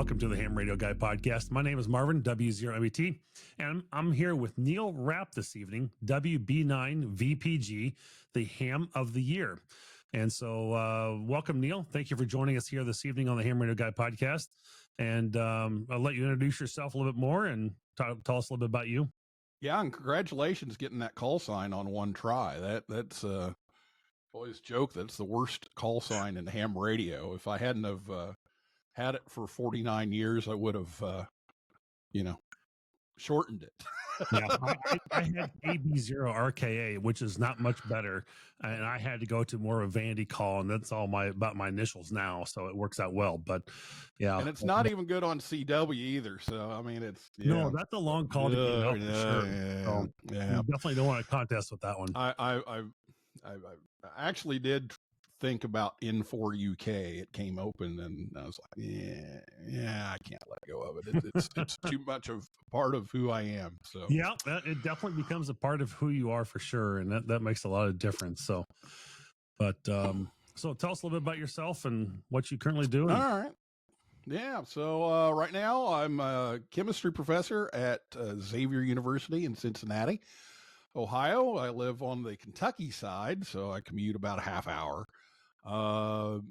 welcome to the Ham Radio Guy podcast. My name is Marvin, W0MET, and I'm here with Neil Rapp this evening, WB9VPG, the Ham of the Year. And so welcome, Neil. Thank you for joining us here this evening on the Ham Radio Guy podcast. And I'll let you introduce yourself a little bit more and tell us a little bit about you. Yeah, and congratulations getting that call sign on one try. That's always joke that's the worst call sign in ham radio. If I hadn't have had it for 49 years, I would have shortened it. Yeah, I had AB0RKA, which is not much better, and I had to go to more of a vanity call, and that's all about my initials now, so it works out well. But yeah, and it's not even good on CW either. So I mean, it's no, that's a long call to get out for sure. Yeah, you definitely don't want to contest with that one. I actually did think about N4 UK. It came open, and I was like, yeah, I can't let go of it. It's too much of part of who I am. So yeah, it definitely becomes a part of who you are for sure, and that makes a lot of difference. So, but so tell us a little bit about yourself and what you currently do. All right. Yeah. So right now I'm a chemistry professor at Xavier University in Cincinnati, Ohio. I live on the Kentucky side, so I commute about a half hour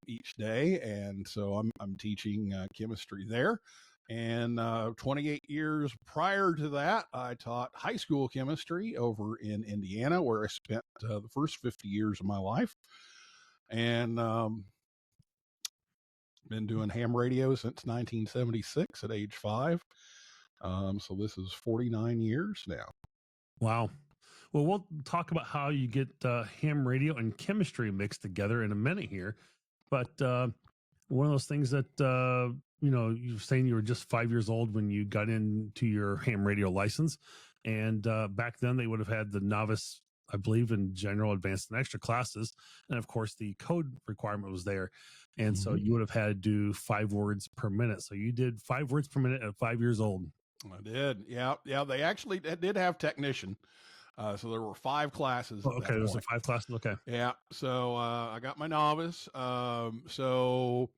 each day, and so I'm teaching chemistry there. And 28 years prior to that, I taught high school chemistry over in Indiana, where I spent the first 50 years of my life, and been doing ham radio since 1976 at age 5. So this is 49 years now. Wow. Well, we'll talk about how you get ham radio and chemistry mixed together in a minute here. But one of those things that, you're saying you were just 5 years old when you got into your ham radio license. And back then they would have had the novice, I believe, in general, advanced, and extra classes. And of course, the code requirement was there. And so you would have had to do 5 words per minute. So you did 5 words per minute at 5 years old. I did. Yeah. They actually did have technician. So there were 5 classes. Okay, there was 5 classes. Okay. Yeah. So I got my novice. So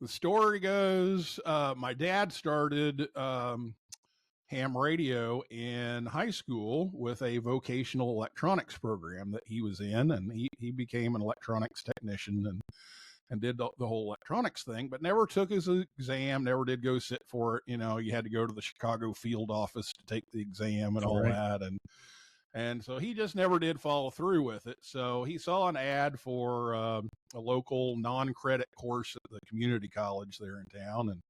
the story goes, my dad started ham radio in high school with a vocational electronics program that he was in, and he became an electronics technician and did the whole electronics thing, but never took his exam, never did go sit for it. You had to go to the Chicago field office to take the exam and all that. And so he just never did follow through with it. So he saw an ad for a local non-credit course at the community college there in town.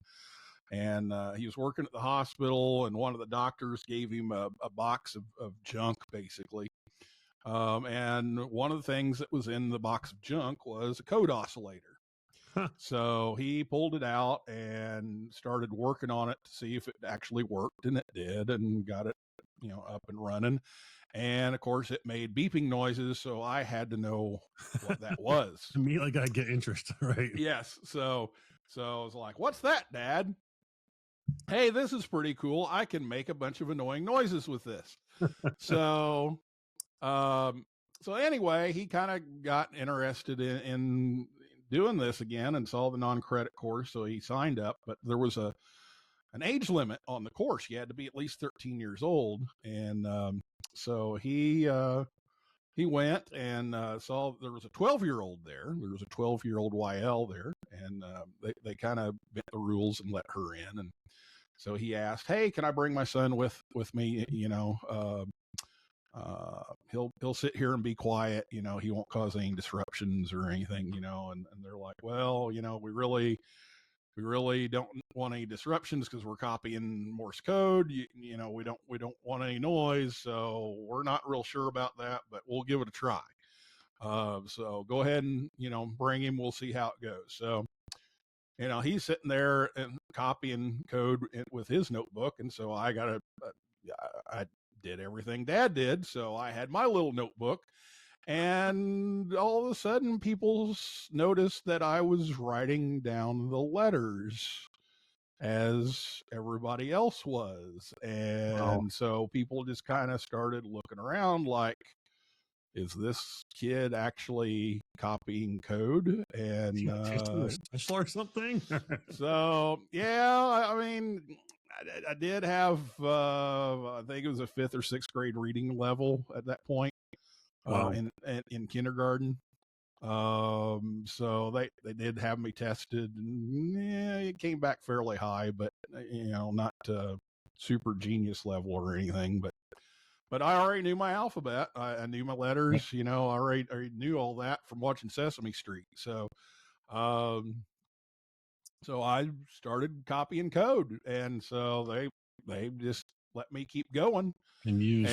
And he was working at the hospital, and one of the doctors gave him a box of junk, basically. And one of the things that was in the box of junk was a code oscillator. So he pulled it out and started working on it to see if it actually worked, and it did, and got it, up and running. And of course it made beeping noises. So I had to know what that was. Immediately got to get interest, right? Yes. So I was like, what's that, Dad? Hey, this is pretty cool. I can make a bunch of annoying noises with this. So anyway, he kind of got interested in doing this again and saw the non-credit course. So he signed up, but there was an age limit on the course. You had to be at least 13 years old. And so he went and saw there was a 12-year-old there. There was a 12-year-old YL there, and they kind of bent the rules and let her in. And so he asked, "Hey, can I bring my son with me? He'll sit here and be quiet. He won't cause any disruptions or anything. And they're like, well, we really don't want any disruptions because we're copying Morse code. We don't want any noise, so we're not real sure about that, but we'll give it a try. So go ahead and bring him. We'll see how it goes." So he's sitting there and copying code with his notebook, and so I did everything Dad did. So I had my little notebook. And all of a sudden, people noticed that I was writing down the letters as everybody else was. And so people just kind of started looking around like, is this kid actually copying code? And special or something? so yeah, I mean, I did have I think it was a 5th or 6th grade reading level at that point. Wow. In kindergarten. So they did have me tested, and it came back fairly high, but not super genius level or anything. But I already knew my alphabet. I knew my letters. I already knew all that from watching Sesame Street. So, so I started copying code, and so they just let me keep going. And use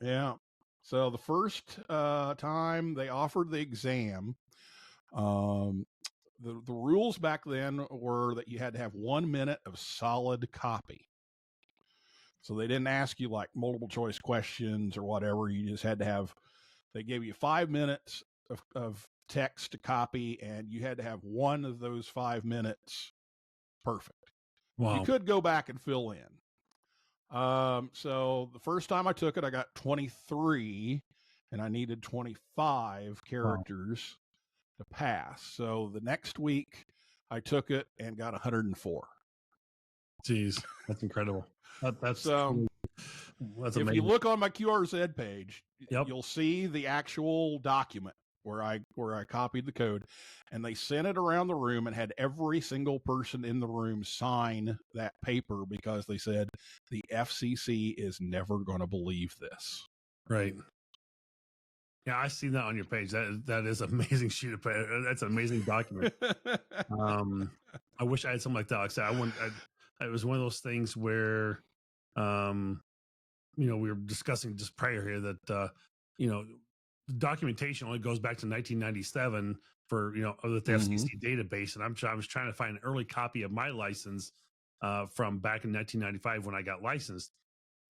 yeah. So the first time they offered the exam, the rules back then were that you had to have 1 minute of solid copy. So they didn't ask you like multiple choice questions or whatever. You just had to have, they gave you 5 minutes of text to copy, and you had to have one of those 5 minutes perfect. Wow. You could go back and fill in. So the first time I took it, I got 23, and I needed 25 characters to pass. So the next week I took it and got 104. Jeez, that's incredible. That's amazing. If you look on my QRZ page, you'll see the actual document where I copied the code, and they sent it around the room and had every single person in the room sign that paper because they said the FCC is never going to believe this. Right. Yeah, I see that on your page. That is an amazing sheet of paper. That's an amazing document. I wish I had something like that. Like I said, it was one of those things where, we were discussing just prior here that, the documentation only goes back to 1997 for, the FCC database. And I was trying to find an early copy of my license from back in 1995 when I got licensed.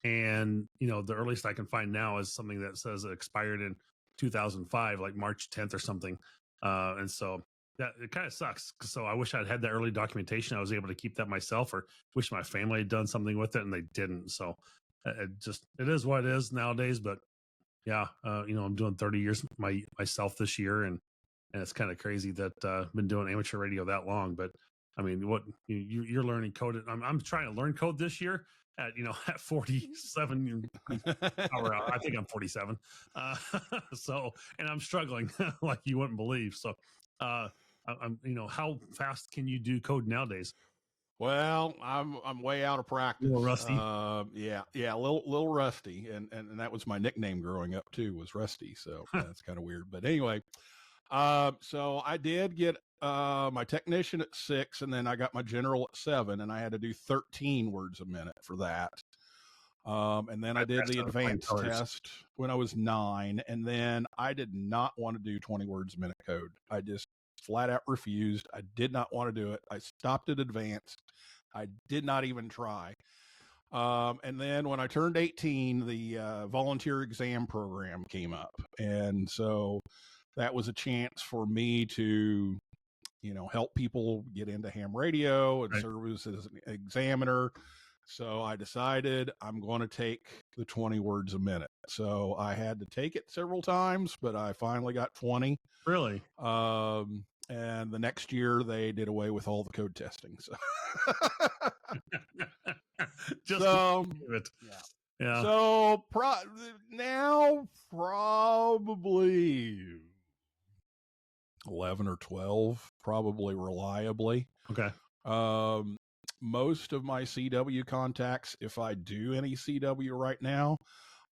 And, the earliest I can find now is something that says it expired in 2005, like March 10th or something. And so that it kind of sucks. So I wish I'd had that early documentation. I was able to keep that myself, or wish my family had done something with it, and they didn't. So it is what it is nowadays. But yeah, I'm doing 30 years myself this year, and it's kind of crazy that I've been doing amateur radio that long. But I mean, what you're learning code. I'm trying to learn code this year at 47 I think I'm 47. So, and I'm struggling like you wouldn't believe. So, I'm how fast can you do code nowadays? Well, I'm way out of practice. A little rusty. Yeah, a little rusty, and that was my nickname growing up too, was Rusty. So that's kind of weird. But anyway, so I did get my technician at 6, and then I got my general at 7, and I had to do 13 words a minute for that. And then I did the advanced test when I was 9, and then I did not want to do 20 words a minute code. I just flat out refused. I did not want to do it. I stopped at advanced. I did not even try. And then when I turned 18, the volunteer exam program came up, and so that was a chance for me to help people get into ham radio and serve as an examiner. So I decided I'm going to take the 20 words a minute. So I had to take it several times, but I finally got 20. Really? And the next year they did away with all the code testing. So, yeah. So now probably 11 or 12, probably reliably. Okay. Most of my CW contacts, if I do any CW right now,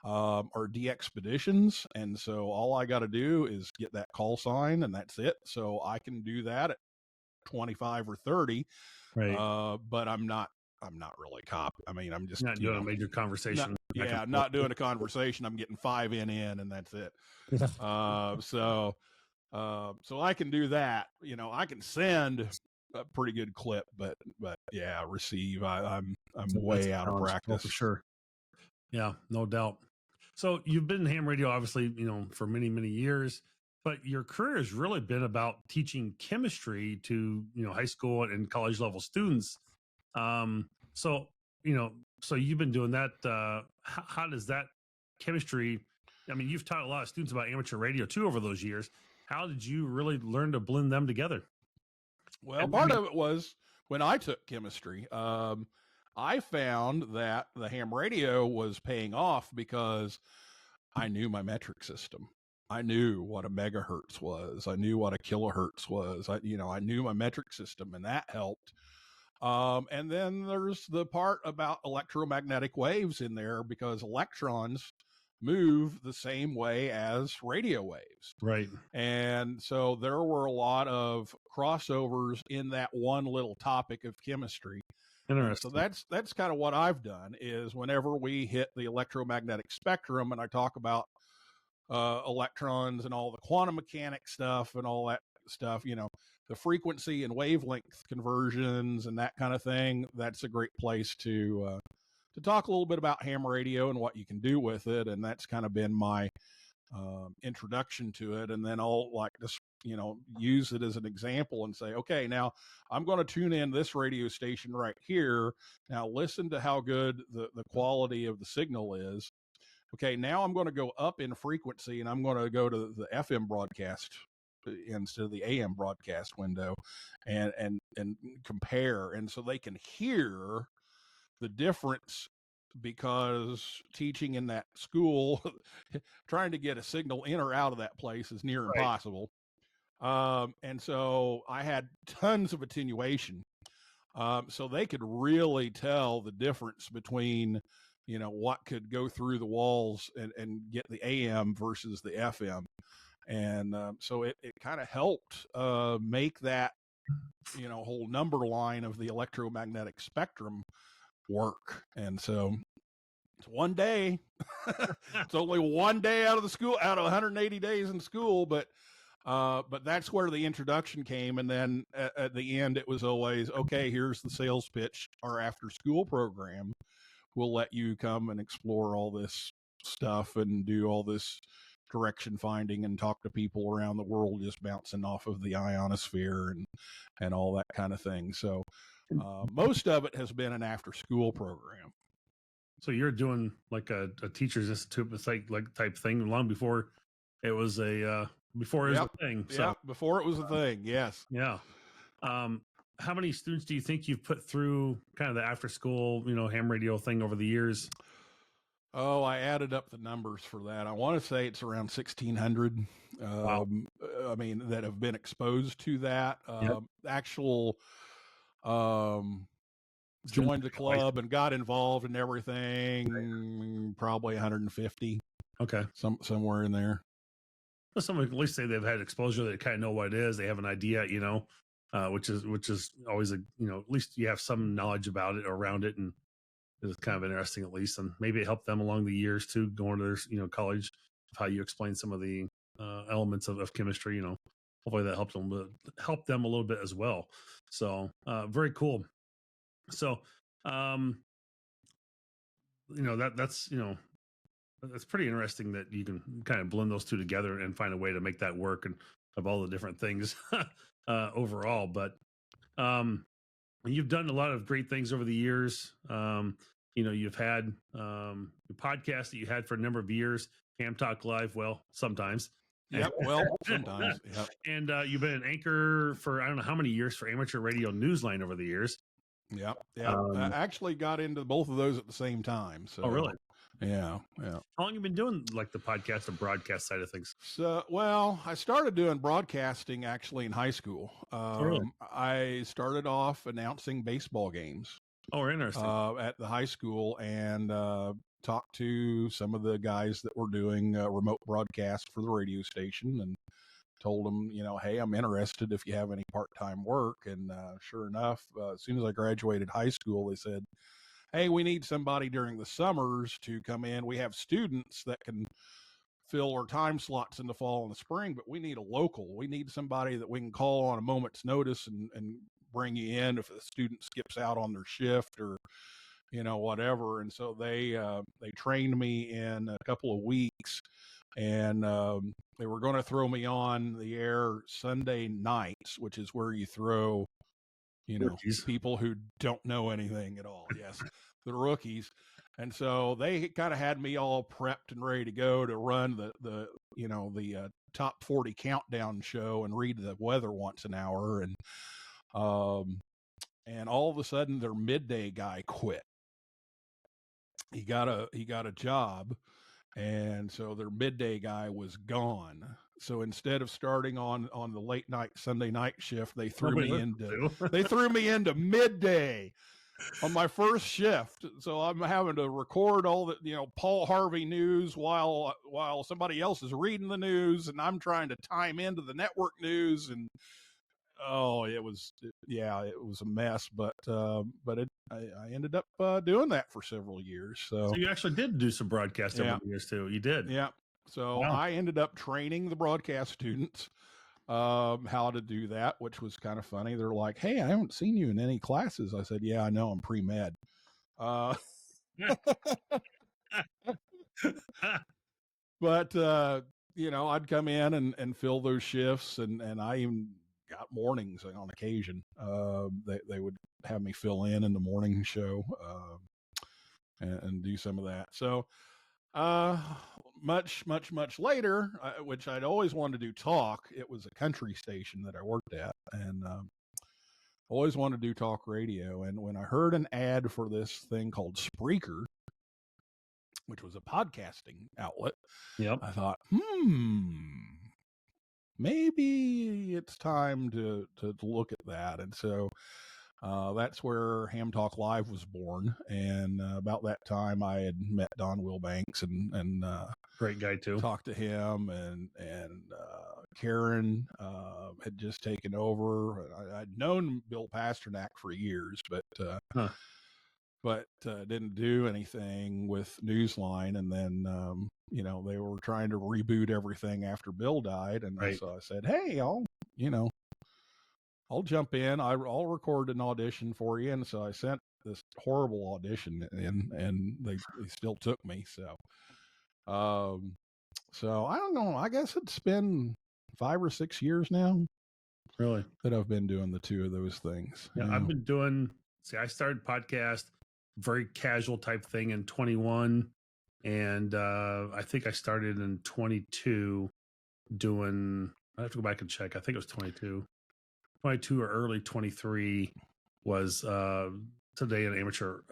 are de-expeditions. And so all I got to do is get that call sign, and that's it. So I can do that at 25 or 30. Right. But I'm not really I mean, I'm just not doing a major conversation. Not doing a conversation. I'm getting 5 in, and that's it. So I can do that. I can send a pretty good clip, but yeah, receive. I'm way out of practice for sure. Yeah, no doubt. So you've been in ham radio, obviously, for many, many years, but your career has really been about teaching chemistry to, high school and college level students. So you've been doing that. How does that chemistry I mean, you've taught a lot of students about amateur radio too over those years. How did you really learn to blend them together? Well, And, part of it was when I took chemistry. I found that the ham radio was paying off because I knew my metric system. I knew what a megahertz was. I knew what a kilohertz was. I knew my metric system, and that helped. And then there's the part about electromagnetic waves in there, because electrons move the same way as radio waves. right. And so there were a lot of crossovers in that one little topic of chemistry. And so Interesting. that's kind of what I've done, is whenever we hit the electromagnetic spectrum and I talk about electrons and all the quantum mechanics stuff and all that stuff, the frequency and wavelength conversions and that kind of thing, that's a great place to talk a little bit about ham radio and what you can do with it. And that's kind of been my introduction to it. And then I'll just use it as an example and say, okay, now I'm going to tune in this radio station right here. Now listen to how good the quality of the signal is. Okay, now I'm going to go up in frequency, and I'm going to go to the FM broadcast instead of the AM broadcast window, and compare. And so they can hear the difference, because teaching in that school, trying to get a signal in or out of that place is near impossible. And so I had tons of attenuation. So they could really tell the difference between, what could go through the walls and get the AM versus the FM. And so it kind of helped make that, whole number line of the electromagnetic spectrum work. And so it's one day. It's only one day out of the school, out of 180 days in school, but that's where the introduction came. And then at the end, it was always, okay, here's the sales pitch. Our after school program will let you come and explore all this stuff and do all this direction finding and talk to people around the world, just bouncing off of the ionosphere and all that kind of thing. So most of it has been an after school program. So you're doing like a teacher's institute like type thing long before it was a thing. So yeah, before it was a thing. Yes. Yeah. How many students do you think you've put through kind of the after school, ham radio thing over the years? Oh, I added up the numbers for that. I want to say it's around 1,600. Wow. I mean, that have been exposed to that. Yep. Actual joined the club and got involved in everything. Probably 150. Okay. Somewhere in there. Well, someone at least say they've had exposure, they kind of know what it is. They have an idea, which is always at least you have some knowledge about it or around it, and it's kind of interesting at least. And maybe it helped them along the years too, going to their college, of how you explain some of the elements of chemistry. Hopefully that helped them a little bit as well. So very cool. So that's pretty interesting that you can kind of blend those two together and find a way to make that work, and of all the different things overall. But you've done a lot of great things over the years. You've had the podcast that you had for a number of years, Ham Talk Live. Well, sometimes. Yep. Well, sometimes. Yep. And you've been an anchor for I don't know how many years for Amateur Radio Newsline over the years. Yeah. Yeah. I actually got into both of those at the same time. So. Oh, really? Yeah. Yeah. How long have you been doing like the podcast and broadcast side of things? So, well, I started doing broadcasting actually in high school. Really? I started off announcing baseball games. Oh, interesting. At the high school, and talked to some of the guys that were doing remote broadcast for the radio station, and told them, hey, I'm interested if you have any part-time work. And sure enough, as soon as I graduated high school, they said, hey, we need somebody during the summers to come in. We have students that can fill our time slots in the fall and the spring, but we need a local. We need somebody that we can call on a moment's notice and bring you in if a student skips out on their shift or, whatever. And so they trained me in a couple of weeks, and they were going to throw me on the air Sunday nights, which is where you throw people who don't know anything at all. Yes, the rookies. And so they kind of had me all prepped and ready to go to run the top 40 countdown show and read the weather once an hour. And all of a sudden their midday guy quit. He got a job, and so their midday guy was gone. So instead of starting on the late night Sunday night shift, they threw me into midday on my first shift. So I'm having to record all the Paul Harvey news while somebody else is reading the news, and I'm trying to time into the network news. And it was a mess, but I ended up doing that for several years. So you actually did do some broadcast over the years too. You did. Yeah. So I ended up training the broadcast students how to do that, which was kind of funny. They're like, "Hey, I haven't seen you in any classes." I said, "Yeah, I know, I'm pre-med." But I'd come in and fill those shifts, and I even got mornings on occasion. They would have me fill in the morning show and do some of that. So much later, which I'd always wanted to do talk. It was a country station that I worked at, and always wanted to do talk radio. And when I heard an ad for this thing called Spreaker, which was a podcasting outlet, I thought, maybe it's time to look at that. And so that's where Ham Talk Live was born. And about that time, I had met Don Wilbanks and great guy too. Talked to him, and Karen had just taken over. I'd known Bill Pasternak for years, but didn't do anything with Newsline. And then they were trying to reboot everything after Bill died, and so I said, "Hey, I'll jump in. I'll record an audition for you." And so I sent this horrible audition in, and they still took me. So I don't know. I guess it's been 5 or 6 years now. Really? That I've been doing the two of those things. Yeah, I've been doing. I started podcast, very casual type thing in 21, and I think I started in 22 doing. I have to go back and check. I think it was 22 or early 23 was today in amateur.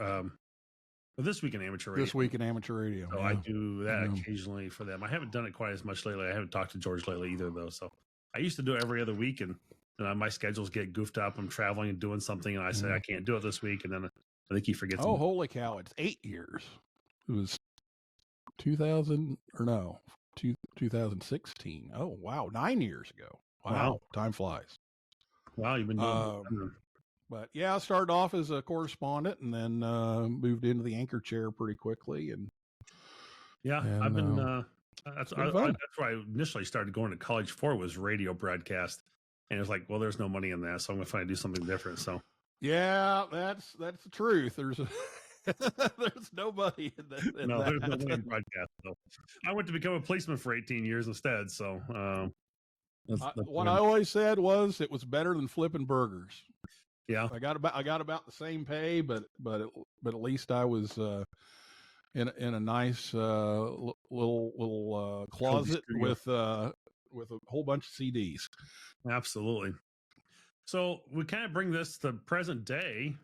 This week in amateur radio. This week in amateur radio. So I do that occasionally for them. I haven't done it quite as much lately. I haven't talked to George lately either, though. So I used to do it every other week, and my schedules get goofed up. I'm traveling and doing something, and I say I can't do it this week, and then I think he forgets. Oh, holy cow! It's 8 years. It was 2016. Oh, wow, 9 years ago. Wow. Time flies. Wow, you've been doing. But yeah, I started off as a correspondent, and then moved into the anchor chair pretty quickly. And I've been. That's where I initially started going to college for, was radio broadcast, and it was like, well, there's no money in that, so I'm going to find do something different. So yeah, that's the truth. There's no money in that. There's no money in broadcast. So I went to become a policeman for 18 years instead. So what I always said was it was better than flipping burgers. Yeah, I got about the same pay, but at least I was in a nice little closet with a whole bunch of CDs. Absolutely. So we kind of bring this to present day,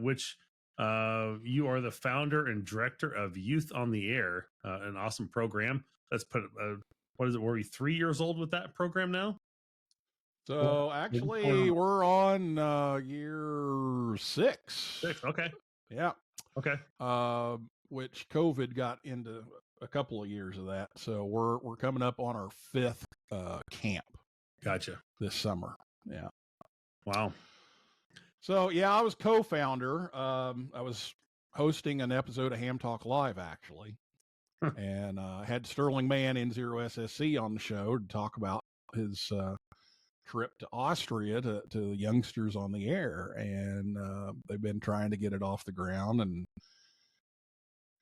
which you are the founder and director of Youth on the Air, an awesome program. Let's put what is it? Were we 3 years old with that program now? So actually, we're on year 6. Okay. Yeah. Okay. Which COVID got into a couple of years of that. So we're coming up on our 5th camp. Gotcha. This summer. Yeah. Wow. So yeah, I was co-founder. I was hosting an episode of Ham Talk Live, actually. And had Sterling Mann, N0SSC, on the show to talk about his trip to Austria to the youngsters on the air. And they've been trying to get it off the ground, and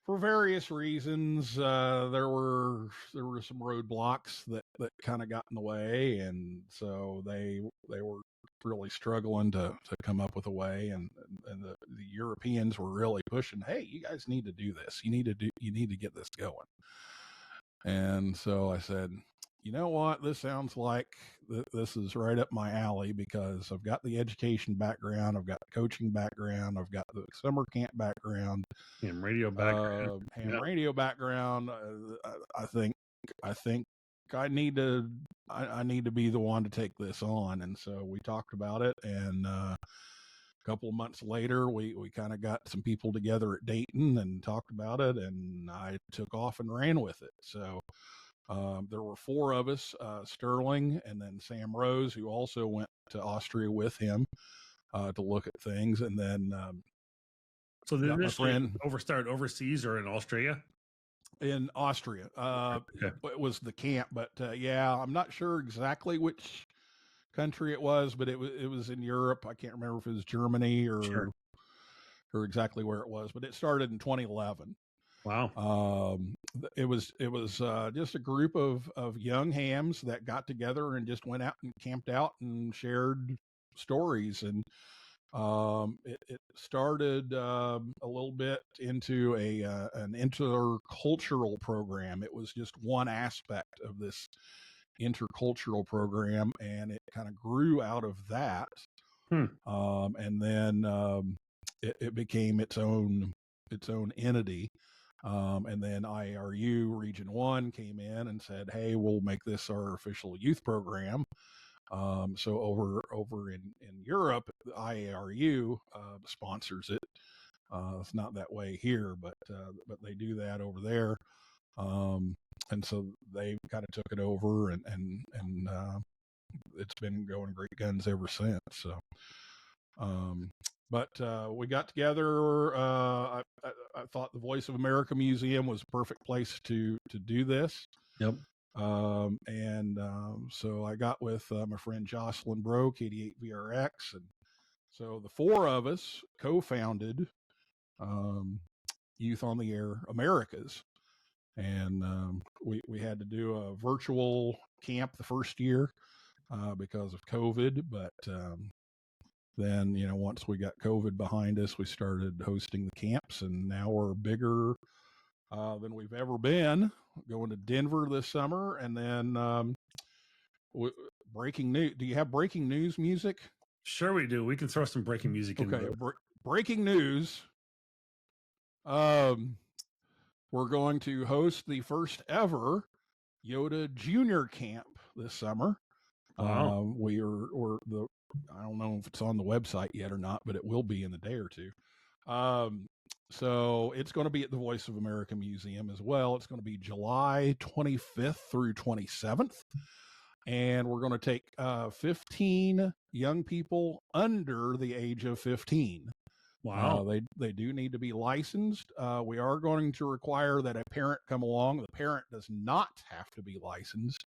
for various reasons, there were some roadblocks that kind of got in the way, and so they were really struggling to come up with a way, and the Europeans were really pushing, hey, you guys need to do this. You need to get this going. And so I said, you know what, this sounds like this is right up my alley, because I've got the education background, I've got the coaching background, I've got the summer camp background, ham radio background. Radio background. I think I need to be the one to take this on. And so we talked about it, and a couple of months later, we kind of got some people together at Dayton and talked about it, and I took off and ran with it. So there were 4 of us, Sterling, and then Sam Rose, who also went to Austria with him to look at things. And then so did this start overseas or in Australia? In Austria. It was the camp, but yeah, I'm not sure exactly which country it was, but it was in Europe. I can't remember if it was Germany or exactly where it was, but it started in 2011. Wow. It was just a group of young hams that got together and just went out and camped out and shared stories. And it started a little bit into an intercultural program. It was just one aspect of this intercultural program, and it kind of grew out of that. And then it became its own entity. And then IARU Region 1 came in and said, hey, we'll make this our official youth program. So over in Europe, the IARU sponsors it. It's not that way here, but they do that over there. And so they kind of took it over, and it's been going great guns ever since. So, but we got together. I thought the Voice of America Museum was a perfect place to do this. Yep. So I got with my friend Jocelyn Broke, 88VRX, and so the 4 of us co-founded Youth on the Air Americas, and we had to do a virtual camp the first year because of COVID, but then once we got COVID behind us, we started hosting the camps, and now we're bigger than we've ever been. Going to Denver this summer, and then breaking news. Do you have breaking news music? Sure, we do. We can throw some breaking music in. Okay, breaking news. We're going to host the first ever YOTA Junior Camp this summer. Wow. I don't know if it's on the website yet or not, but it will be in a day or two. So it's going to be at the Voice of America Museum as well. It's going to be July 25th through 27th. And we're going to take 15 young people under the age of 15. Wow. They do need to be licensed. We are going to require that a parent come along. The parent does not have to be licensed,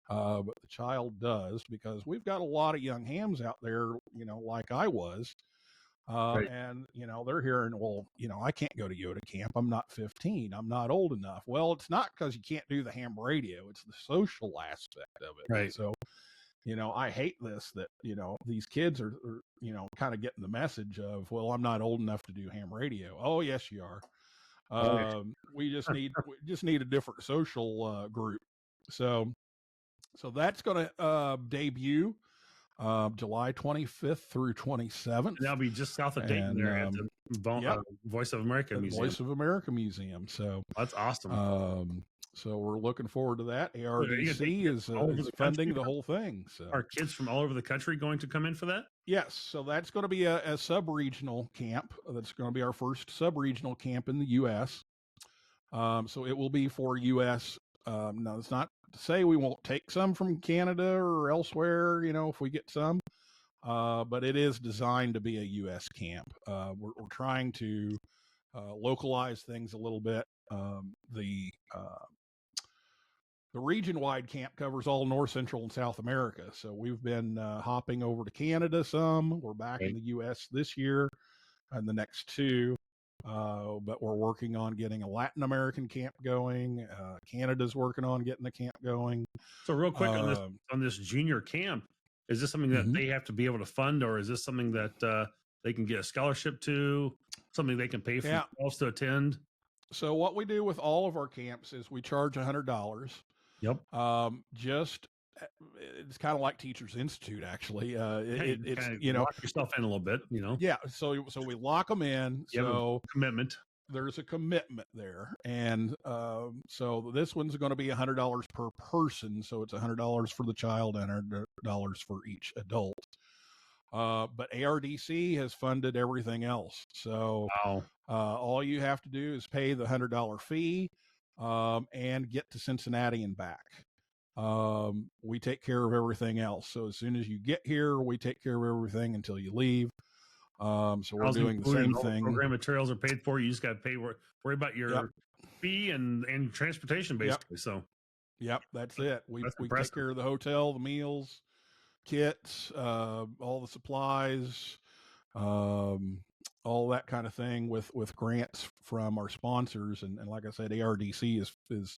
but the child does, because we've got a lot of young hams out there, like I was. Right. And, they're hearing, well, I can't go to YOTA Camp. I'm not 15. I'm not old enough. Well, it's not because you can't do the ham radio. It's the social aspect of it. Right. So, I hate this, that, these kids are kind of getting the message of, well, I'm not old enough to do ham radio. Oh, yes, you are. We just need a different social group. So that's going to debut July 25th through 27th. And that'll be just south of Dayton, there at the Voice of America Museum. Voice of America Museum. So that's awesome. So we're looking forward to that. ARDC is funding the whole thing. So are kids from all over the country going to come in for that? Yes. So that's going to be a sub-regional camp. That's going to be our first sub-regional camp in the U.S. So it will be for U.S. No, it's not to say we won't take some from Canada or elsewhere, if we get some. But it is designed to be a U.S. camp. We're trying to localize things a little bit. The region-wide camp covers all North, Central, and South America. So we've been hopping over to Canada some. We're back in the U.S. this year and the next 2. But we're working on getting a Latin American camp going. Canada's working on getting a camp going. So real quick on this junior camp, Is this something that Mhm. they have to be able to fund, or is this something that they can get a scholarship to, something they can pay for Yeah. themselves to attend? So what we do with all of our camps is we charge $100. Yep. Just it's kind of like Teachers Institute, actually. Hey, It's kind of lock yourself in a little bit, you know. yeah. So we lock them in. You have a So commitment. there's a commitment there, and so this one's going to be $100 per person. So it's $100 for the child and $100 for each adult. But ARDC has funded everything else. So Wow. all you have to do is pay the $100 fee and get to Cincinnati and back. We take care of everything else. So as soon as you get here, we take care of everything until you leave. So we're Housing, doing the food, and same all the thing. program materials are paid for. You just got to worry about your Yep. fee and transportation, basically. So Yep, that's it. We that's take impressive. care of the hotel, the meals, kits, all the supplies, all that kind of thing with grants from our sponsors. And like I said, ARDC is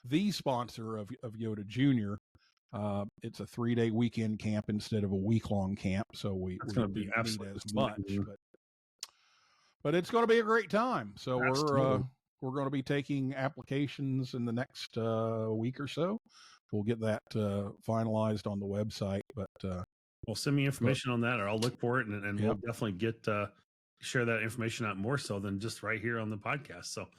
the sponsor of YOTA Junior. It's a 3-day weekend camp instead of a week-long camp, so we That's going to be didn't need absolutely as much, amazing. but it's going to be a great time. So Absolutely. we're going to be taking applications in the next week or so. We'll get that finalized on the website, but Well, send me information on that, or I'll look for it, and we'll Yep. definitely get share that information out more so than just right here on the podcast. So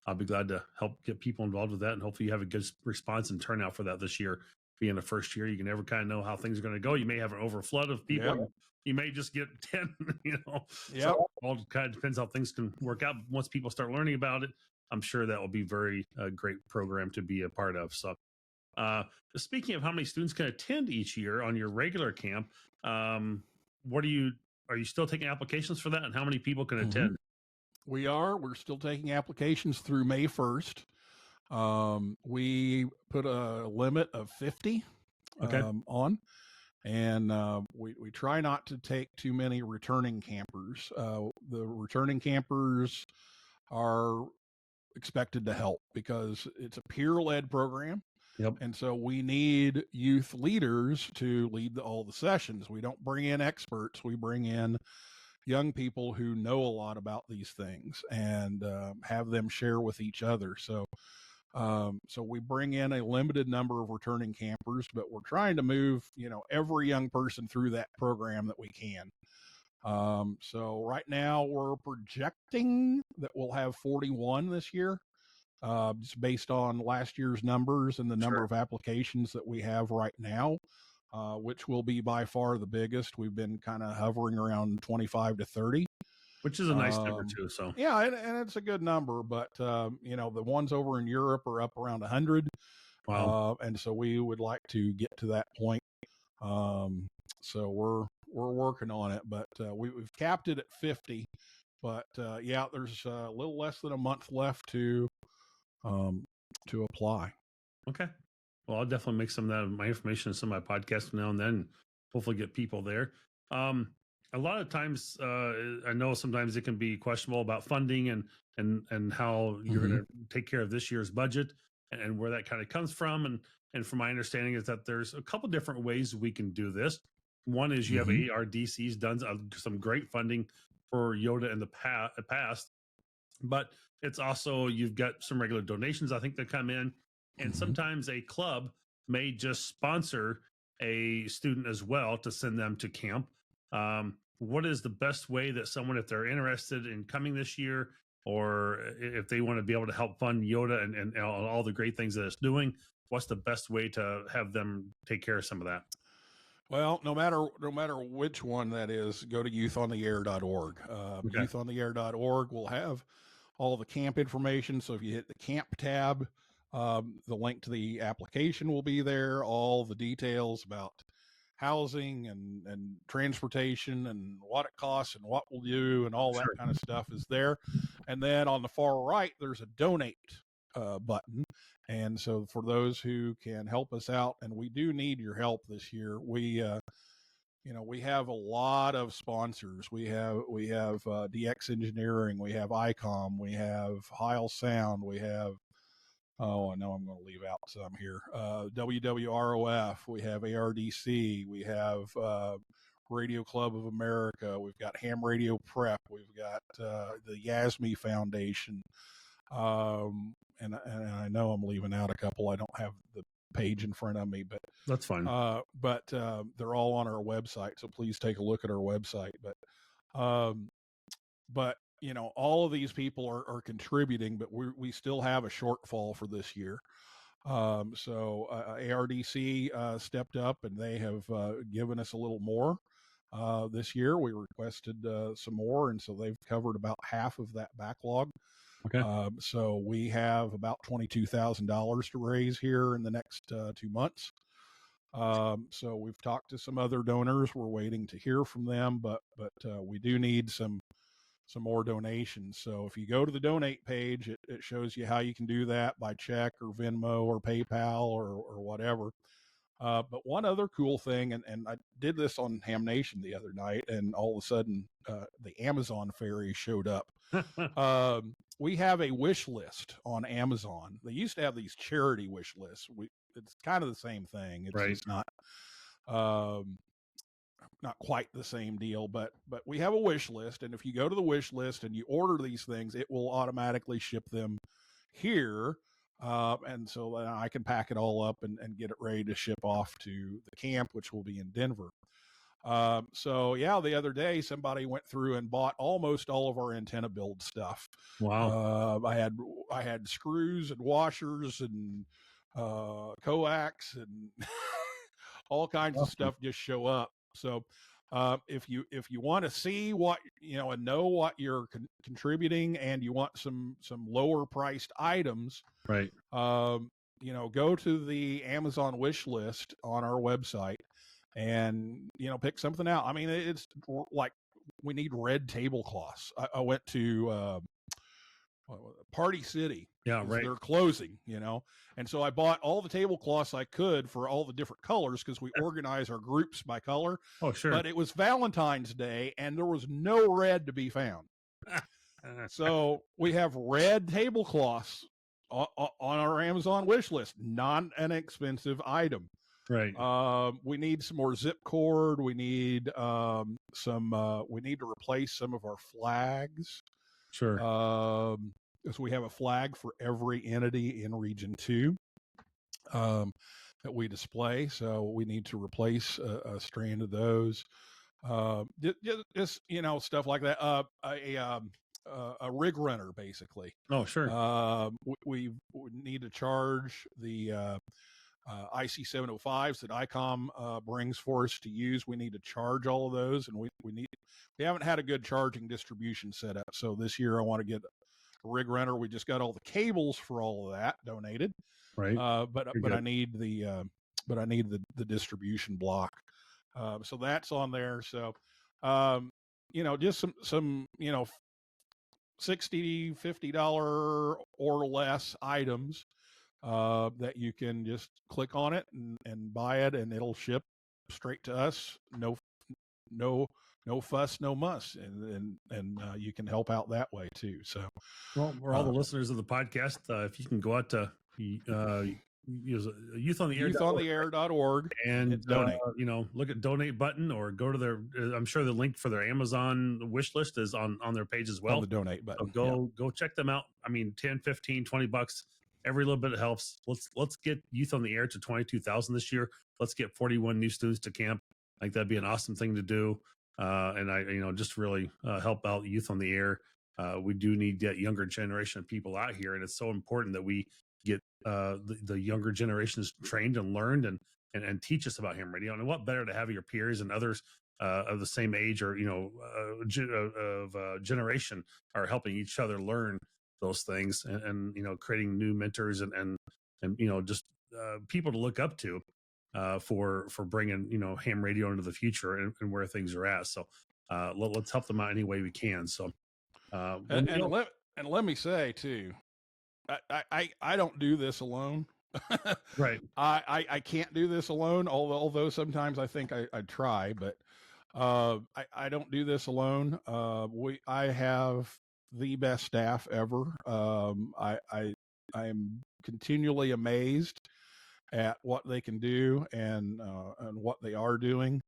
I'll be glad to help get people involved with that, and hopefully you have a good response and turnout for that this year. Being the first year, you can never kind of know how things are going to go. You may have an overflood of people. Yep. And you may just get 10. Yep. So it all kind of depends how things can work out. Once people start learning about it, I'm sure that will be very great program to be a part of. So. Speaking of how many students can attend each year on your regular camp, what are you still taking applications for that, and how many people can attend? We're still taking applications through May 1st. We put a limit of 50 Okay. on, and we try not to take too many returning campers. The returning campers are expected to help because it's a peer-led program. Yep. And so we need youth leaders to lead all the sessions. We don't bring in experts. We bring in young people who know a lot about these things and have them share with each other. So we bring in a limited number of returning campers, but we're trying to move, every young person through that program that we can. So right now we're projecting that we'll have 41 this year. Just based on last year's numbers and the number of applications that we have right now, which will be by far the biggest. We've been kind of hovering around 25 to 30. Which is a nice number too. So yeah, and it's a good number, but the ones over in Europe are up around 100. Wow. And so we would like to get to that point. So we're working on it, but we've capped it at 50. But yeah, there's a little less than a month left to apply. Okay. Well, I'll definitely make some of that my information in some of my podcasts from now and then, and hopefully get people there. A lot of times, I know sometimes it can be questionable about funding and how you're going to take care of this year's budget and where that kind of comes from. And from my understanding is that there's a couple different ways we can do this. One is you have ARDC's done some great funding for YOTA in the past, but it's also you've got some regular donations I think that come in, and sometimes a club may just sponsor a student as well to send them to camp. What is the best way that someone, if they're interested in coming this year, or if they want to be able to help fund YOTA and all the great things that it's doing, what's the best way to have them take care of some of that? Well, no matter which one that is, go to youthontheair.org. Youthontheair.org will have all the camp information. So if you hit the camp tab, the link to the application will be there. All the details about housing and transportation and what it costs and what we'll do and all that kind of stuff is there. And then on the far right, there's a donate button. And so for those who can help us out, and we do need your help this year, we have a lot of sponsors. We have DX Engineering, we have ICOM, we have Heil Sound, we have Oh, I know I'm going to leave out some here. WWROF, we have ARDC, we have Radio Club of America, we've got Ham Radio Prep, we've got the Yasme Foundation, and I know I'm leaving out a couple. I don't have the page in front of me, but That's fine. They're all on our website, so please take a look at our website. But you know, all of these people are contributing, but we still have a shortfall for this year. So ARDC stepped up, and they have given us a little more this year. We requested some more, and so they've covered about half of that backlog. Okay. So we have about $22,000 to raise here in the next 2 months. So we've talked to some other donors. We're waiting to hear from them, but we do need some more donations. So if you go to the donate page, it shows you how you can do that by check or Venmo or PayPal or whatever. But one other cool thing, and I did this on Ham Nation the other night, and all of a sudden the Amazon fairy showed up. We have a wish list on Amazon. They used to have these charity wish lists. It's kind of the same thing. It's right. just not quite the same deal, but we have a wish list, and if you go to the wish list and you order these things, it will automatically ship them here, and so then I can pack it all up and get it ready to ship off to the camp, which will be in Denver. So yeah, the other day somebody went through and bought almost all of our antenna build stuff. Wow. I had screws and washers and coax and all kinds of stuff just show up. So if you want to see what and know what you're contributing, and you want some lower priced items, right? Go to the Amazon wish list on our website and pick something out. I mean, it's like we need red tablecloths. I went to Party City. Yeah, right. They're closing, and so I bought all the tablecloths I could for all the different colors, because we organize our groups by color. Oh, sure. But it was Valentine's Day, and there was no red to be found. So we have red tablecloths on our Amazon wish list. Not an expensive item. Right. We need some more zip cord. We need we need to replace some of our flags. Sure. Because we have a flag for every entity in Region 2 that we display. So we need to replace a strand of those. Just stuff like that. A rig runner, basically. Oh, sure. We need to charge the IC 705s that ICOM brings for us to use. We need to charge all of those, and we haven't had a good charging distribution set up. So this year I want to get a rig runner. We just got all the cables for all of that donated. Right. But I need the distribution block. So that's on there. So just some $60, $50 or less items that you can just click on it and buy it, and it'll ship straight to us. No fuss, no muss, and you can help out that way too. So, well, for all the listeners of the podcast, if you can go out to use youthontheair.org and donate. Look at donate button, or go to their. I'm sure the link for their Amazon wish list is on their page as well. On the donate button. So go check them out. I mean, 10, 15, 20 bucks. Every little bit helps. Let's get Youth on the Air to 22,000 this year. Let's get 41 new students to camp. I think that'd be an awesome thing to do. And I, just really help out Youth on the Air. We do need that younger generation of people out here, and it's so important that we get the younger generations trained and learned and teach us about ham radio. And what better to have your peers and others of the same age or generation are helping each other learn those things, and creating new mentors and just people to look up to for bringing ham radio into the future and where things are at. So let's help them out any way we can. So let me say too, I don't do this alone. Right. I can't do this alone, although sometimes I think I try, but I don't do this alone. I have the best staff ever. I am continually amazed at what they can do and what they are doing.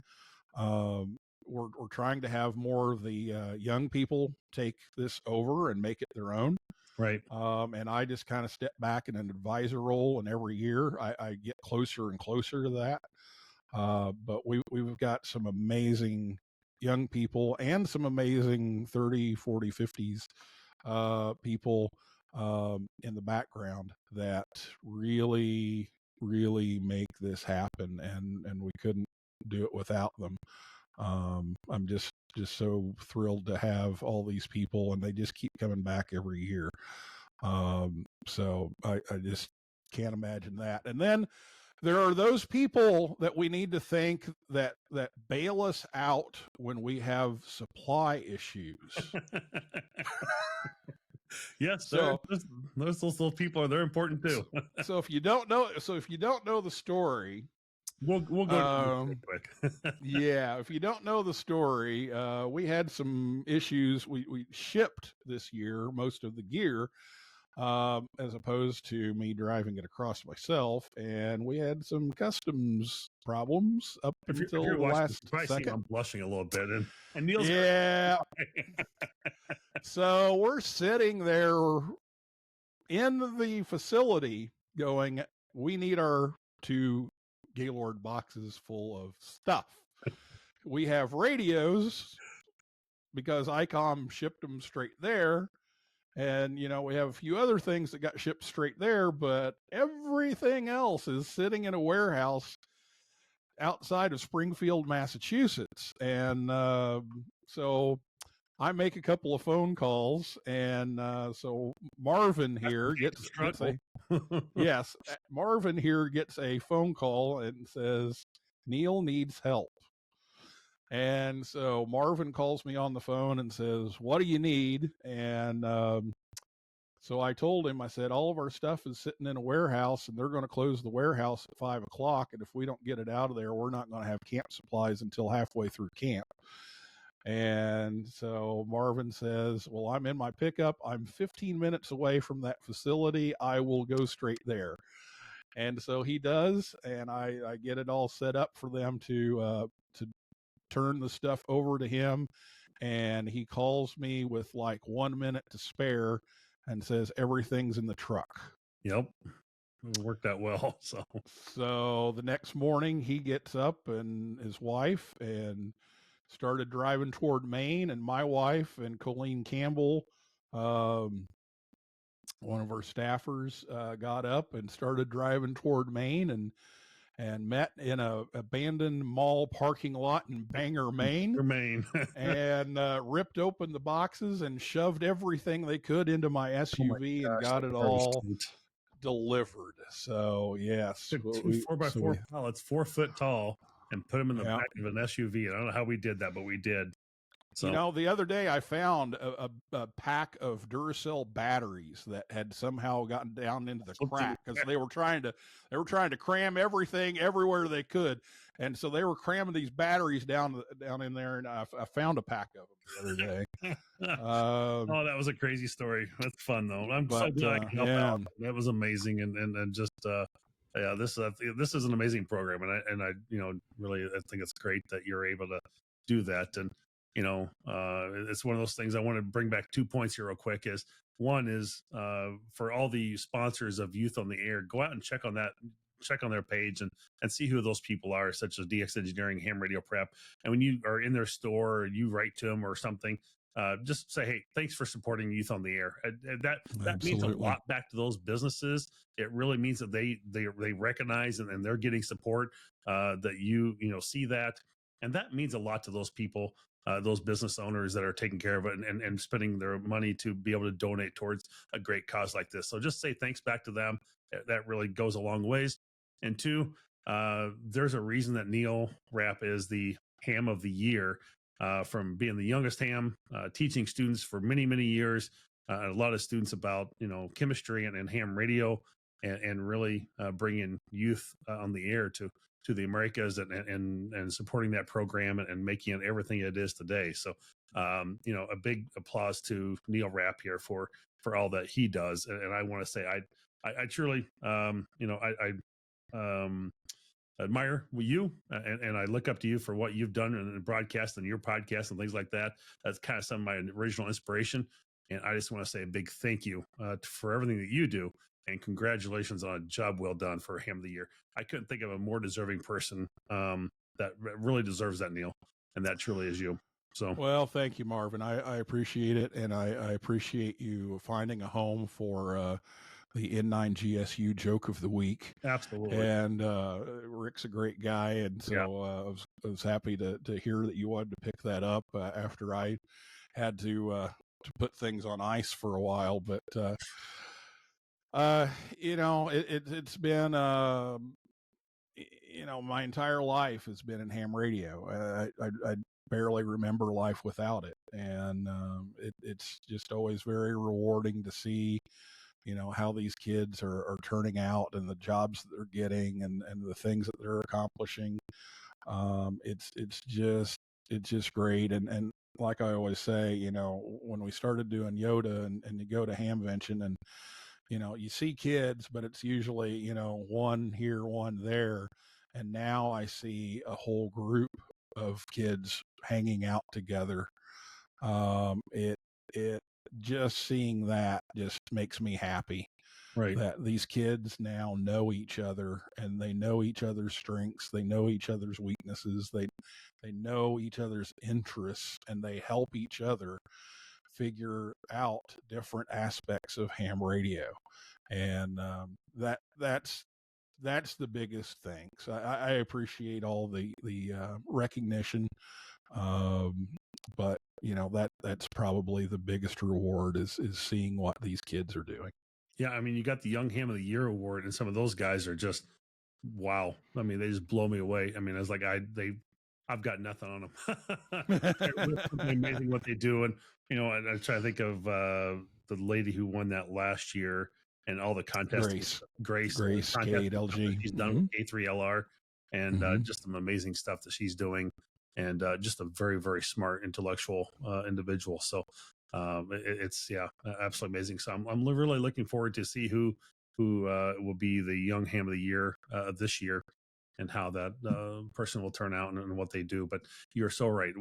We're trying to have more of the young people take this over and make it their own. Right. And I just kind of step back in an advisor role, and every year I get closer and closer to that. But we've got some amazing young people and some amazing 30, 40, 50s people in the background that really, really make this happen, and we couldn't do it without them. I'm just so thrilled to have all these people, and they just keep coming back every year. So I just can't imagine that. And then there are those people that we need to thank that bail us out when we have supply issues. Yes, So those little people they're important too. So if you don't know the story, we'll go real quick. Yeah, if you don't know the story, we had some issues. We shipped this year most of the gear, as opposed to me driving it across myself, and we had some customs problems up until the last second. I'm blushing a little bit, and Neil's So we're sitting there in the facility going, we need our 2 Gaylord boxes full of stuff. We have radios because ICOM shipped them straight there. And, we have a few other things that got shipped straight there, but everything else is sitting in a warehouse outside of Springfield, Massachusetts. And so I make a couple of phone calls, and so Marvin here gets yes, Marvin here gets a phone call and says, Neil needs help. And so Marvin calls me on the phone and says, what do you need? And so I told him, I said, all of our stuff is sitting in a warehouse, and they're going to close the warehouse at 5 o'clock. And if we don't get it out of there, we're not going to have camp supplies until halfway through camp. And so Marvin says, well, I'm in my pickup. I'm 15 minutes away from that facility. I will go straight there. And so he does, and I get it all set up for them to turn the stuff over to him. And he calls me with like 1 minute to spare and says, everything's in the truck. Yep. It worked out well. So the next morning he gets up, and his wife, and started driving toward Maine, and my wife and Colleen Campbell, one of our staffers, got up and started driving toward Maine, and met in a abandoned mall parking lot in Bangor, Maine. And ripped open the boxes and shoved everything they could into my SUV and got it all delivered. So yes, 2 4x4 pallets, 4 foot tall, and put them in the back of an SUV. I don't know how we did that, but we did. So, the other day I found a pack of Duracell batteries that had somehow gotten down into the crack because they were trying to cram everything everywhere they could, and so they were cramming these batteries down in there. And I found a pack of them the other day. Oh, that was a crazy story. That's fun though. I'm so glad I can help out. That was amazing, and just this is an amazing program, and I really I think it's great that you're able to do that. And it's one of those things I want to bring back 2 points here real quick. Is one is for all the sponsors of Youth on the Air, go out and check on their page and see who those people are, such as DX Engineering, Ham Radio Prep. And when you are in their store or you write to them or something, just say, hey, thanks for supporting Youth on the Air. That means a lot back to those businesses. It really means that they recognize and they're getting support, that you see that. And that means a lot to those people, those business owners that are taking care of it and spending their money to be able to donate towards a great cause like this. So just say thanks back to them. That really goes a long ways. And 2, there's a reason that Neil Rapp is the ham of the year, from being the youngest ham, teaching students for many, many years, a lot of students about, chemistry and ham radio, and really bringing youth on the air to the Americas and supporting that program and making it everything it is today. So, a big applause to Neil Rapp here for all that he does. And I want to say, I truly, um, admire you, and I look up to you for what you've done in the broadcast and your podcast and things like that. That's kind of some of my original inspiration. And I just want to say a big thank you for everything that you do. And congratulations on a job well done for Ham of the Year. I couldn't think of a more deserving person that really deserves that, Neil. And that truly is you. So, well, thank you, Marvin. I appreciate it, and I appreciate you finding a home for the N9GSU joke of the week. absolutely. And Rick's a great guy, and so I was happy to hear that you wanted to pick that up after I had to put things on ice for a while. But it's been my entire life has been in ham radio. I barely remember life without it, and it's just always very rewarding to see how these kids are turning out and the jobs that they're getting and the things that they're accomplishing. It's just great. And like I always say, when we started doing YOTA and you go to Hamvention and, you see kids, but it's usually, one here, one there. And now I see a whole group of kids hanging out together. It just seeing that just makes me happy. Right. That these kids now know each other and they know each other's strengths, they know each other's weaknesses, they know each other's interests, and they help each other figure out different aspects of ham radio. And that's the biggest thing. So I appreciate all the recognition, but that's probably the biggest reward is seeing what these kids are doing. Yeah, I mean, you got the Young Ham of the Year award, and some of those guys are just wow. I mean, they just blow me away. I mean, it's like I've got nothing on them. It's amazing what they do, and I try to think of the lady who won that last year and all the contests. Grace KLG. She's done with K3LR, and just some amazing stuff that she's doing, and just a very, very smart, intellectual individual. So. It's absolutely amazing. So I'm really looking forward to see who will be the Young Ham of the Year this year, and how that person will turn out and what they do. But you're so right.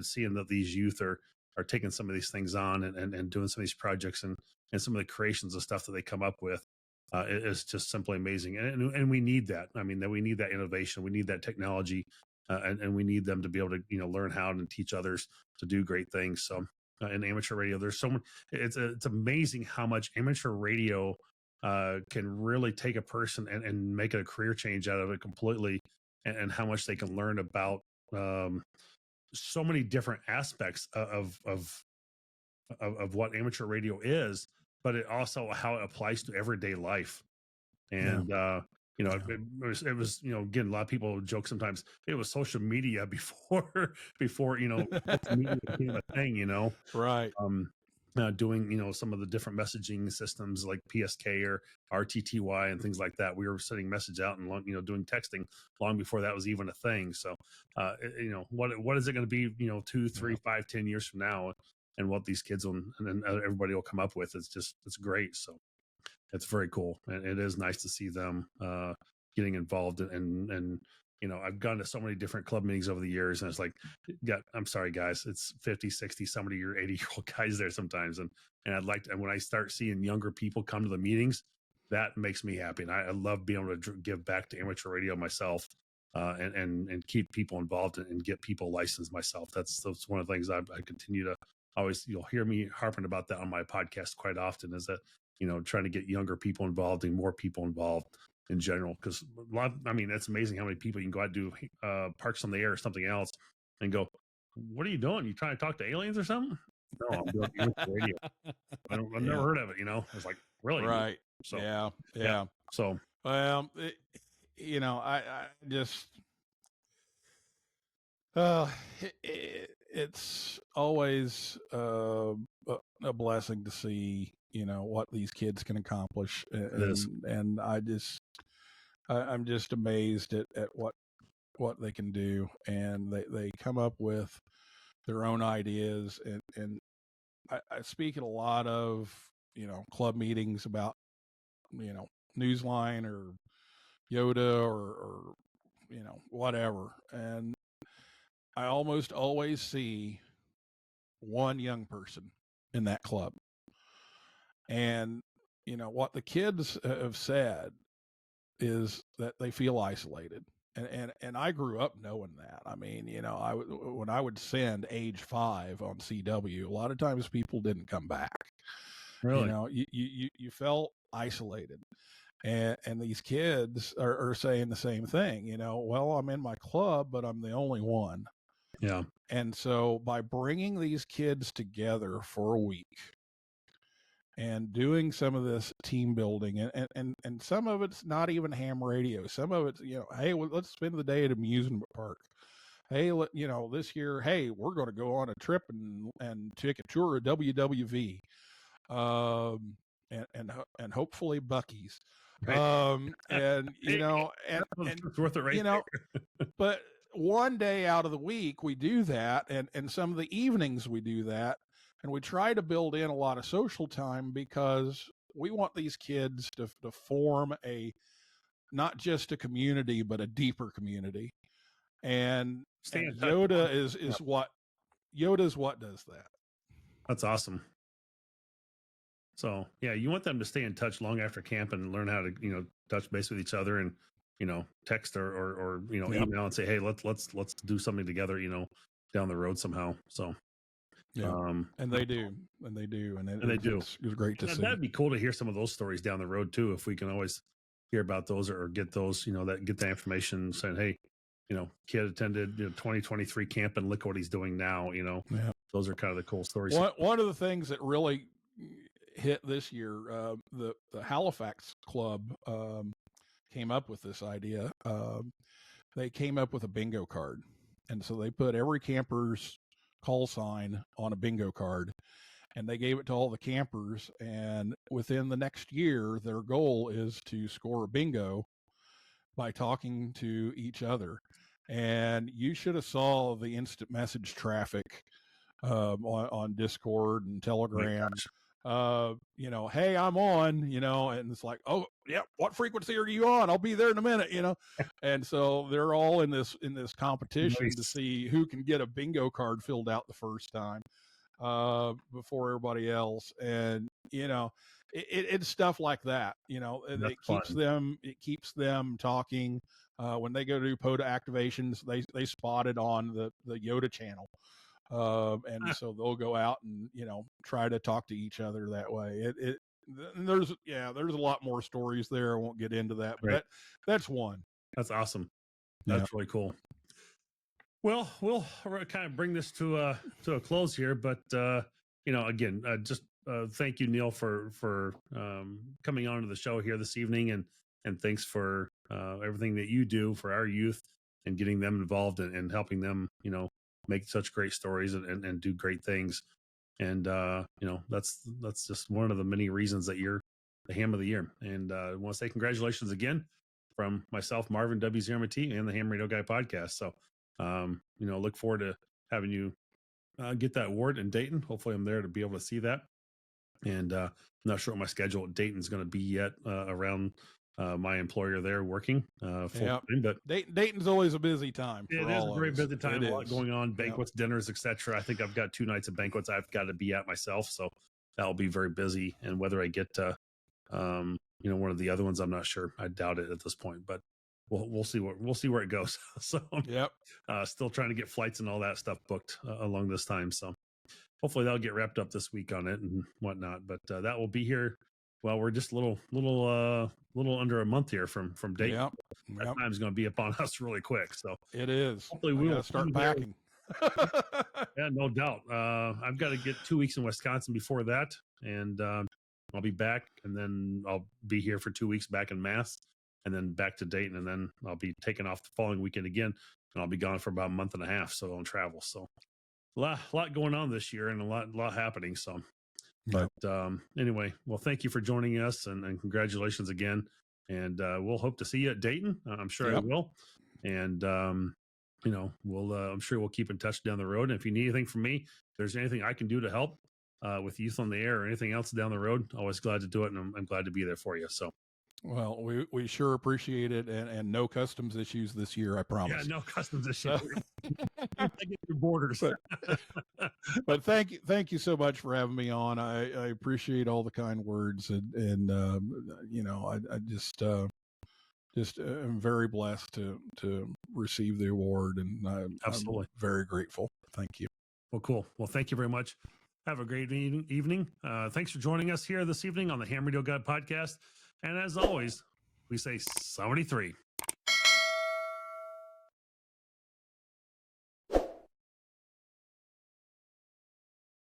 Seeing that these youth are taking some of these things on and doing some of these projects and some of the creations of stuff that they come up with is just simply amazing. And we need that. I mean, that we need that innovation. We need that technology, and we need them to be able to learn how and teach others to do great things. So. In amateur radio, there's so much. It's amazing how much amateur radio can really take a person and make a career change out of it completely, and how much they can learn about so many different aspects of what amateur radio is, but it also how it applies to everyday life. And it was again, a lot of people joke sometimes it was social media before social media became a thing. Right. Doing some of the different messaging systems like PSK or RTTY and things like that. We were sending message out and doing texting long before that was even a thing. So what is it going to be 2, 3, 5, 10 years from now, and what these kids and then everybody will come up with? It's great. So it's very cool, and it is nice to see them getting involved. And I've gone to so many different club meetings over the years, and it's like, I'm sorry guys, it's 50, 60, somebody your 80-year-old guys there sometimes, and I'd like to, and when I start seeing younger people come to the meetings, that makes me happy. And I love being able to give back to amateur radio myself, and keep people involved and get people licensed myself. That's one of the things I continue to always, you'll hear me harping about that on my podcast quite often, is that trying to get younger people involved and more people involved in general. Because it's amazing how many people you can go out and do Parks on the Air or something else and go, what are you doing? You trying to talk to aliens or something? No, I'm doing radio. I've never heard of it. It's like, really? Right. So yeah. So I just it's always a blessing to see what these kids can accomplish, and I'm just amazed at what they can do, and they come up with their own ideas, and I speak at a lot of club meetings about Newsline or YOTA or whatever. And I almost always see one young person in that club. And, what the kids have said is that they feel isolated. And I grew up knowing that. I mean, when I would send age 5 on CW, a lot of times people didn't come back. Really? You felt isolated. And these kids are saying the same thing, well, I'm in my club, but I'm the only one. Yeah. And so by bringing these kids together for a week and doing some of this team building, and some of it's not even ham radio. Some of it's, hey, well, let's spend the day at amusement park. Hey, this year, hey, we're going to go on a trip and take a tour of WWV, and hopefully Bucky's. Right. And It's worth it, right? But one day out of the week we do that, and some of the evenings we do that, and we try to build in a lot of social time because we want these kids to form not just a community, but a deeper community. And YOTA is what does that. That's awesome. So yeah, you want them to stay in touch long after camp and learn how to, touch base with each other and, text or email and say, hey, let's do something together, down the road somehow. So yeah, and they do, and they do. It's great to see. That'd be cool to hear some of those stories down the road too. If we can always hear about those or get those, get the information saying, hey, kid attended 2023 camp and look what he's doing now. Those are kind of the cool stories. One of the things that really hit this year, the Halifax club came up with this idea. They came up with a bingo card, and so they put every camper's call sign on a bingo card, and they gave it to all the campers. And within the next year, their goal is to score a bingo by talking to each other. And you should have saw the instant message traffic on Discord and Telegram. Hey, I'm on, and it's like, oh yeah, what frequency are you on? I'll be there in a minute, and so they're all in this competition to see who can get a bingo card filled out the first time before everybody else. And it's stuff like that. It keeps them talking. When they go to do POTA activations, they spot it on the YOTA channel. And so they'll go out and try to talk to each other that way. There's a lot more stories there. I won't get into that, but that's one. That's awesome. That's really cool. Well, we'll kind of bring this to a close here, but again, just thank you, Neil, for coming on to the show here this evening, and thanks for everything that you do for our youth and getting them involved and helping them, make such great stories and do great things. And, that's just one of the many reasons that you're the ham of the year. And I want to say congratulations again from myself, Marvin W0MT, and the Ham Radio Guy podcast. So, look forward to having you get that award in Dayton. Hopefully I'm there to be able to see that. And I'm not sure what my schedule at Dayton is going to be yet around my employer there working full time, but Dayton's always a busy time. It is a very busy time. A lot going on, banquets, dinners, etc. I think I've got 2 nights of banquets I've got to be at myself, so that'll be very busy. And whether I get to, one of the other ones, I'm not sure. I doubt it at this point, but we'll see where it goes. So still trying to get flights and all that stuff booked along this time. So hopefully that'll get wrapped up this week on it and whatnot. But that will be here. Well, we're just a little under a month here from Dayton. That time's going to be upon us really quick. So it is. Hopefully we will start packing. Yeah, no doubt. I've got to get 2 weeks in Wisconsin before that, and I'll be back, and then I'll be here for 2 weeks back in Mass, and then back to Dayton, and then I'll be taking off the following weekend again, and I'll be gone for about a month and a half. So I'll travel. So a lot going on this year, and a lot happening. So. But anyway, well, thank you for joining us, and congratulations again. And we'll hope to see you at Dayton. I'm sure I will. And we'll I'm sure we'll keep in touch down the road. And if you need anything from me, if there's anything I can do to help with Youth on the Air or anything else down the road, always glad to do it, and I'm glad to be there for you. So Well, we sure appreciate it, and no customs issues this year, I promise. Yeah, no customs issue. Get your borders. But thank you so much for having me on. I appreciate all the kind words, and I just am very blessed to receive the award, and Absolutely. I'm very grateful. Thank you. Well, cool. Well, thank you very much. Have a great evening. Thanks for joining us here this evening on the Ham Radio God podcast. And as always, we say 73.